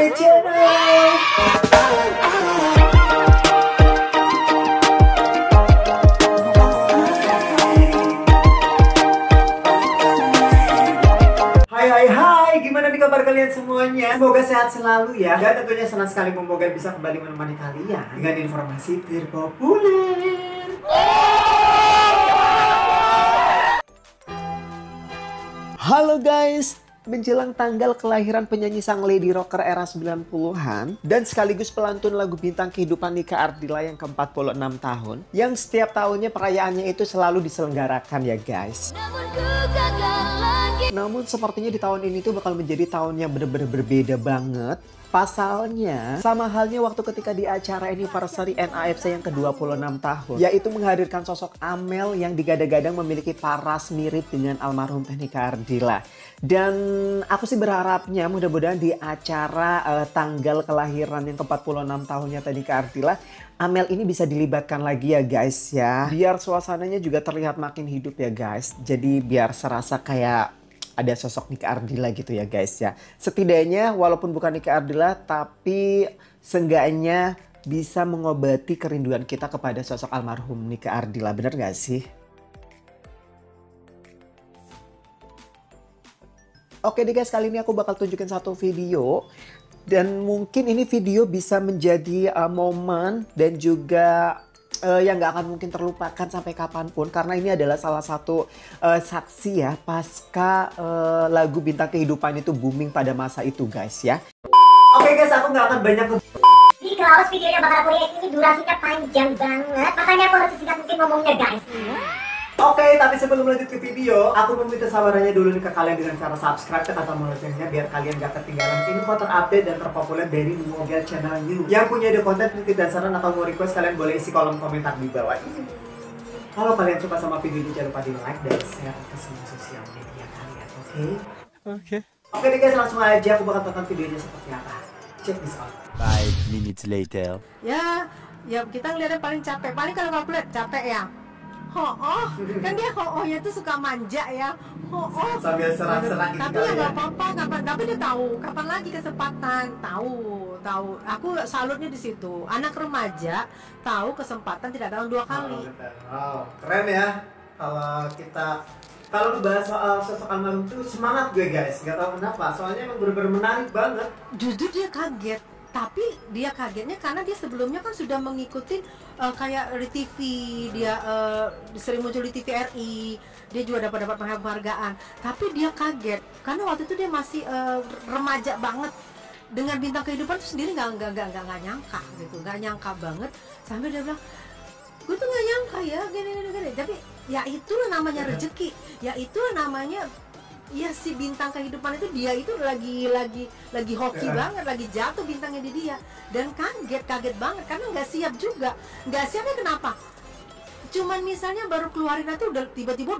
my channel. Hai, gimana nih kabar kalian semuanya? Semoga sehat selalu ya. Dan tentunya senang sekali Momogal bisa kembali menemani kalian dengan informasi terpopuler. Halo guys, menjelang tanggal kelahiran penyanyi sang lady rocker era 90-an dan sekaligus pelantun lagu bintang kehidupan Nike Ardilla yang ke-46 tahun, yang setiap tahunnya perayaannya itu selalu diselenggarakan ya guys. Namun sepertinya di tahun ini tuh bakal menjadi tahun yang bener-bener berbeda banget. Pasalnya, sama halnya waktu ketika di acara anniversary NAFC yang ke-26 tahun, yaitu menghadirkan sosok Amel yang digadang-gadang memiliki paras mirip dengan almarhum Nike Ardilla. Dan aku sih berharapnya mudah-mudahan di acara tanggal kelahiran yang ke-46 tahunnya Nike Ardilla, Amel ini bisa dilibatkan lagi ya guys ya. Biar suasananya juga terlihat makin hidup ya guys. Jadi biar serasa kayak ada sosok Nike Ardilla gitu ya guys ya. Setidaknya walaupun bukan Nike Ardilla tapi seenggaknya bisa mengobati kerinduan kita kepada sosok almarhum Nike Ardilla. Bener gak sih? Oke deh guys, kali ini aku bakal tunjukin satu video. Dan mungkin ini video bisa menjadi momen dan juga yang gak akan mungkin terlupakan sampai kapanpun. Karena ini adalah salah satu saksi ya pasca lagu Bintang Kehidupan itu booming pada masa itu guys ya. Oke guys, aku gak akan banyak Jadi kalau videonya bakal aku lihat ini durasinya panjang banget, makanya aku harus singkat mungkin ngomongnya guys. Oke, tapi sebelum lanjut ke video, aku meminta sabarannya dulu nih ke kalian dengan cara subscribe, tekan tombol loncengnya biar kalian gak ketinggalan info terupdate dan terpopuler dari Momogal Channel New. Yang punya ide konten, kritik dan saran atau mau request, kalian boleh isi kolom komentar di bawah ini. Kalau kalian suka sama video ini, jangan lupa di like dan share ke semua sosial media kalian, oke? Oke deh guys, langsung aja aku bakal tonton videonya seperti apa. Check this out. 5 minutes later. Ya kita ngeliatnya paling capek. Paling kalau aku lihat capek ya. Kan dia nya tuh suka manja ya. Sambil serang-serang gitu. Tapi ya nggak apa-apa, tapi dia tahu kapan lagi kesempatan. Tahu. Aku salutnya di situ. Anak remaja tahu kesempatan tidak datang dua kali. Keren ya. Kalau ngebahas soal sosok almarhum tuh semangat gue guys. Gak tahu kenapa. Soalnya emang bener-bener menarik banget. Jujur dia kaget. Tapi dia kagetnya karena dia sebelumnya kan sudah mengikuti kayak di TV, dia sering muncul di TVRI, dia juga dapat penghargaan. Tapi dia kaget karena waktu itu dia masih remaja banget. Dengan Bintang Kehidupan itu sendiri nggak nyangka gitu, nggak nyangka banget. Sampai dia bilang, gue tuh nggak nyangka ya gini. Tapi ya itulah namanya rezeki, ya itulah namanya. Ya si Bintang Kehidupan itu dia itu lagi hoki banget, lagi jatuh bintangnya di dia dan kaget banget karena nggak siap juga. Nggak siapnya kenapa? Cuman misalnya baru keluarin aja udah tiba-tiba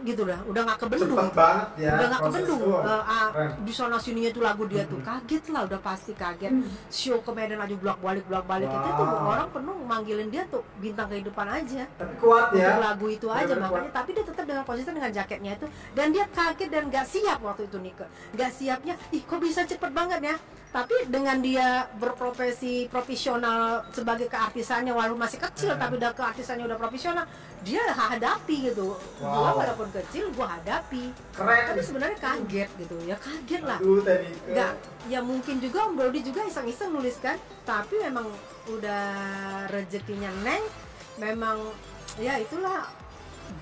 gitu udah nggak kebendung. Cepet banget ya. Udah nggak kebendung. Di Keren. sana sininya tuh lagu dia tuh kaget lah, udah pasti kaget. Show ke Medan aja bolak-balik itu tuh orang penuh manggilin dia tuh Bintang Kehidupan aja. Tapi kuat ya. Untuk lagu itu aja makanya. Tapi dia tetap dengan konsisten dengan jaketnya itu dan dia kaget dan nggak siap waktu itu Nike. Nggak siapnya, kok bisa cepet banget ya. Tapi dengan dia berprofesi profesional sebagai keartisannya walaupun masih kecil tapi udah keartisannya udah profesional, dia hadapi gitu. Gua walaupun kecil gua hadapi. Keren. Tapi sebenarnya kaget gitu. Ya kaget lah. Tadi. Nggak, ya mungkin juga Om Brody juga iseng-iseng nulis kan. Tapi memang udah rezekinya Neng, memang ya itulah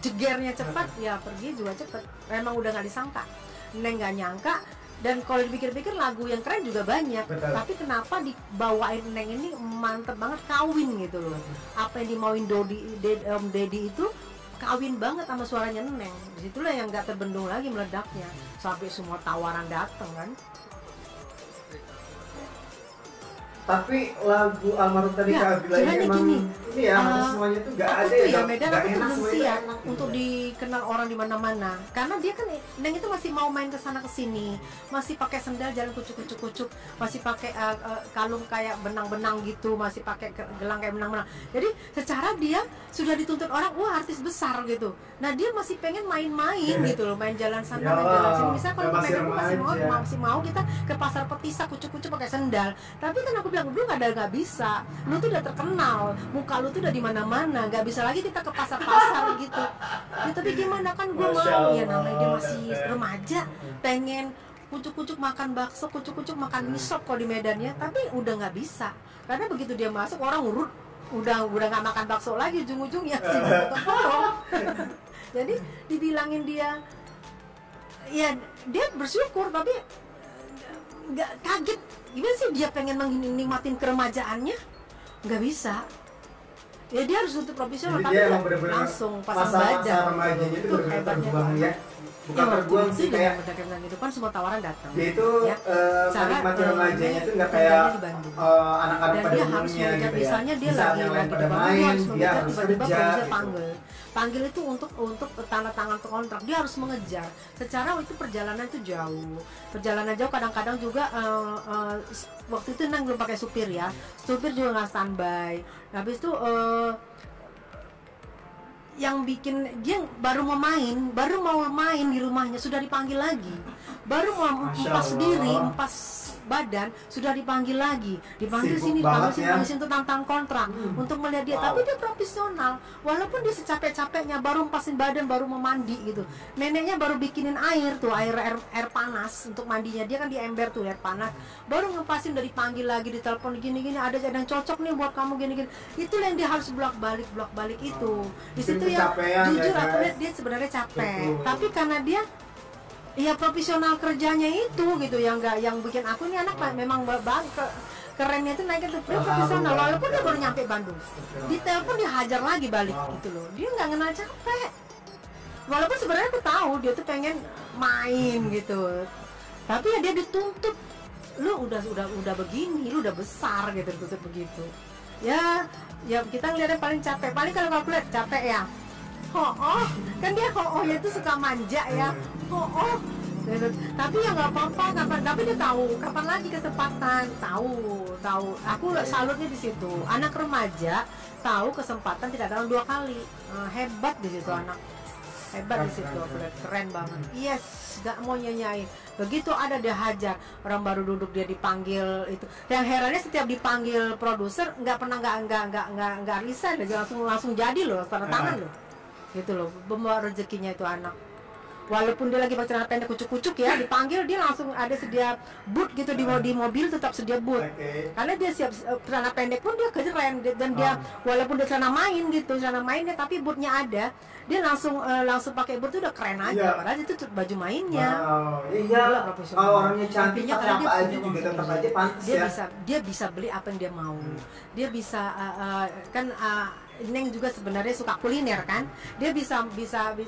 jegernya cepat, ya pergi juga cepat. Memang udah nggak disangka. Neng nggak nyangka. Dan kalau dipikir-pikir lagu yang keren juga banyak. Betul. Tapi kenapa dibawain Neng ini mantep banget kawin gitu loh. Apa yang dimauin Om Deddy itu kawin banget sama suaranya Neng. Disitulah yang nggak terbendung lagi meledaknya. Sampai semua tawaran dateng kan. Tapi lagu almarhum Nike Ardilla ini emang gini, ini ya, semuanya tuh nggak aku ada tuh ya, ya Medan nggak aku tuh enak, belum semuanya siap enak gitu. untuk dikenal orang di mana-mana karena dia kan Neng itu masih mau main ke sana ke sini, masih pakai sendal jalan kucuk-kucuk, masih pakai kalung kayak benang-benang gitu, masih pakai gelang kayak benang-benang. Jadi secara dia sudah dituntut orang, wah artis besar gitu. Nah dia masih pengen main-main gitu loh, main jalan sana, main jalan sini. Misalnya kalau masih Medan remaja. masih mau kita ke pasar Petisa kucuk-kucuk pakai sendal. Tapi kan aku bilang dulu nggak bisa, lu tuh udah terkenal, muka lu tuh udah di mana-mana, nggak bisa lagi kita ke pasar-pasar gitu. Ya tapi gimana kan gue mau, ya namanya dia masih remaja, pengen kucuk-kucuk makan bakso, kucuk-kucuk makan mie sop kalau di Medan ya, tapi udah nggak bisa karena begitu dia masuk orang urut udah nggak makan bakso lagi ujung-ujungnya sih potong. Jadi dibilangin dia ya dia bersyukur tapi nggak kaget gimana sih dia pengen menikmatin keremajaannya nggak bisa ya dia harus untuk profesional Jadi tapi dia dia emang bener-bener langsung pasang masa badan remajanya itu bener-bener hebatnya terbuang tuh. ya. Bukan terbuang sih, kayak dengan itu kan semua tawaran datang dia itu ya. menikmati remajanya itu nggak kerjanya kayak di Bandung. anak-anak Dan pada dia harus umumnya mengejar, gitu ya. misalnya dia Di saat lagi yang lain di pada Bandung, dia main, harus dia mengejar, harus tiba-tiba kerja produser gitu. panggil itu untuk tanda tangan kontrak, dia harus mengejar. Secara itu perjalanan itu jauh kadang-kadang juga waktu itu Neng belum pakai supir ya, supir juga nggak standby. Habis itu yang bikin dia baru mau main di rumahnya sudah dipanggil lagi, baru mau empas badan sudah dipanggil lagi, dipanggil Sibuk sini, banget dipanggil ya. sini untuk tantang kontrak untuk melihat dia. Tapi dia profesional, walaupun dia secapek-capeknya baru empasin badan, baru mau mandi gitu. Neneknya baru bikinin air panas untuk mandinya, dia kan di ember tuh air panas, baru ngepasin, udah dipanggil lagi, ditelepon gini-gini, ada yang cocok nih buat kamu gini-gini. Itu yang dia harus bolak-balik itu. Di situ ya jujur aku lihat dia sebenarnya capek. Betul. Tapi karena dia ya profesional kerjanya itu gitu yang bikin aku ini anak memang kerennya itu naik itu dia profesional walaupun dia baru nyampe Bandung, di telepon dia hajar lagi balik gitu loh, dia nggak kenal capek walaupun sebenarnya aku tahu dia tuh pengen main gitu, tapi ya dia dituntut, lu udah begini, lu udah besar gitu, dituntut begitu ya kita ngeliatnya paling kalau aku lihat capek ya kan dia ya itu suka manja ya tapi ya nggak apa-apa tapi dia tahu kapan lagi kesempatan, tahu aku salutnya di situ, anak remaja tahu kesempatan tidak datang 2 kali, hebat di situ anak, hebat di situ, keren banget, yes, nggak mau nyanyain, begitu ada dia hajar, orang baru duduk dia dipanggil itu, yang herannya setiap dipanggil produser nggak pernah nggak resign, langsung jadi loh, tanda tangan loh, gitu loh, membawa rezekinya itu anak. Walaupun dia lagi pakai celana pendek kucuk-kucuk ya, dipanggil dia langsung ada sedia boot gitu di mobil, tetap sedia boot. Karena dia siap celana pendek pun dia keren, dan dia walaupun dia celana mainnya tapi bootnya ada, dia langsung pakai boot itu udah keren aja. Padahal itu baju mainnya. Iya, kalau orangnya cantik Intinya pakai karena apa dia aja punya juga uang tetap sendiri. aja pantas ya. Dia bisa beli apa yang dia mau. Dia bisa kan Neng juga sebenarnya suka kuliner kan, dia bisa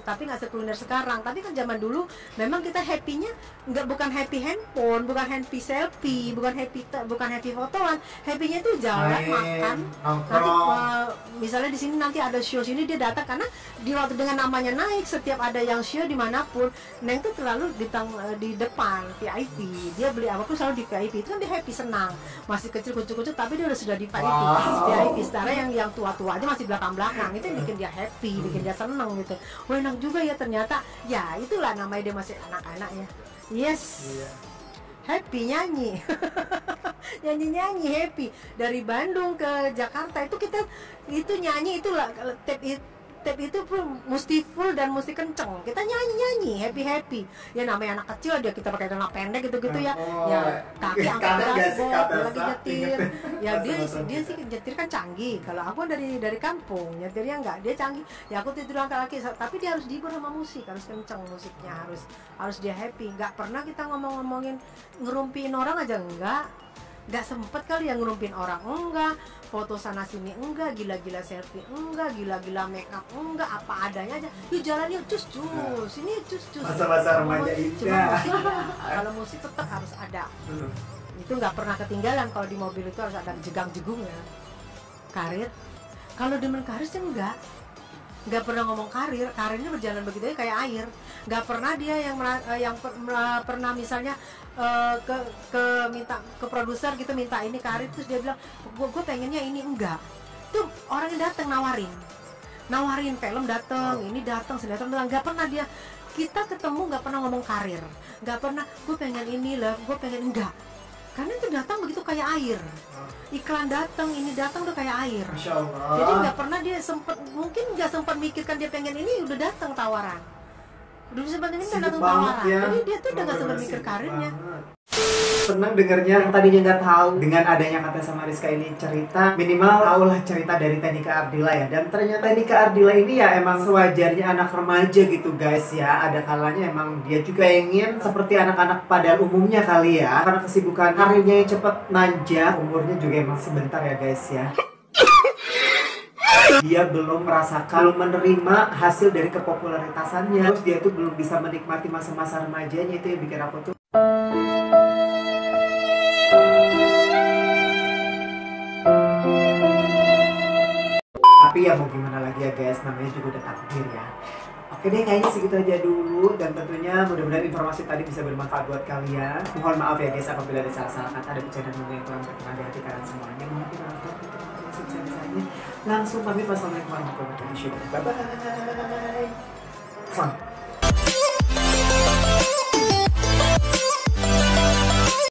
tapi nggak sekuliner sekarang, tapi kan zaman dulu memang kita happy-nya bukan happy handphone, bukan happy selfie, bukan happy fotoan, happy-nya itu jalan, makan, nanti misalnya di sini nanti ada show sini dia datang, karena di waktu dengan namanya naik, setiap ada yang show dimanapun, Neng tuh terlalu di depan VIP, dia beli apapun selalu di VIP, itu kan dia happy, senang, masih kecil kucuk-kucuk tapi dia udah sudah di VIP, setara yang tua-tua aja masih belakang-belakang, itu yang bikin dia happy, bikin dia seneng gitu. Wah enak juga ya ternyata, ya itulah namanya dia masih anak-anak ya. Yes, happy nyanyi, nyanyi happy dari Bandung ke Jakarta itu nyanyi itulah tape itu pun mesti full dan mesti kenceng, kita nyanyi happy ya, namanya anak kecil dia kita pakai celana pendek gitu ya kaki angkat dashboard lagi nyetir ya, dia sih nyetir kan canggih, kalau aku dari kampung nyetirnya enggak, dia canggih ya, aku tidur angkat kaki, tapi dia harus dihibur sama musik, harus kenceng musiknya, harus dia happy, nggak pernah kita ngomongin ngerumpiin orang aja, nggak sempet kali yang ngerumpin orang, enggak, foto sana sini enggak, gila-gila selfie enggak, gila-gila make up enggak, apa adanya aja, yuk jalan yuk, cus ini cus masa-masa remaja itu kalau musik tetap harus ada, itu nggak pernah ketinggalan, kalau di mobil itu harus ada jegang-jegungnya, karir Kalau demen karir sih nggak pernah ngomong karir, karirnya berjalan begitu aja kayak air. Nggak pernah dia yang pernah misalnya minta ke produser gitu, minta ini karir, terus dia bilang gue pengennya ini. Enggak, itu orang yang datang nawarin film, datang ini, datang sinetron, nggak pernah dia, kita ketemu nggak pernah ngomong karir, nggak pernah gue pengen ini lah, gue pengen, enggak. Karena itu datang begitu kayak air, iklan datang, ini datang udah kayak air. Masya Allah. Jadi nggak pernah dia mungkin nggak sempat mikirkan dia pengen ini, udah datang tawaran. Udah sempat ini udah datang tawaran. Ya. Jadi dia tuh udah nggak sempat mikir karirnya. Senang dengarnya, yang tadinya nggak tahu dengan adanya Kata sama Rizka ini cerita, minimal tahulah cerita dari Tenika Ardila ya. Dan ternyata Tenika Ardila ini ya emang sewajarnya anak remaja gitu guys ya. Ada kalanya emang dia juga ingin seperti anak-anak pada umumnya kali ya, karena kesibukan karirnya yang cepet nanjak, umurnya juga emang sebentar ya guys ya. Dia belum merasakan, belum menerima hasil dari kepopularitasannya. Terus dia tuh belum bisa menikmati masa-masa remajanya, itu yang bikin aku tuh tapi ya mau gimana lagi ya guys, namanya juga udah takdir ya. Oke deh, kayaknya segitu aja dulu, dan tentunya mudah-mudahan informasi tadi bisa bermanfaat buat kalian. Mohon maaf ya guys apabila ada salah-salah kata, ada bercanda yang kurang berkenan di hati kalian semuanya. Mohon dimaafkan, kita sebisa-bisanya. Langsung pamit, wassalamualaikum warahmatullahi wabarakatuh. Bye bye.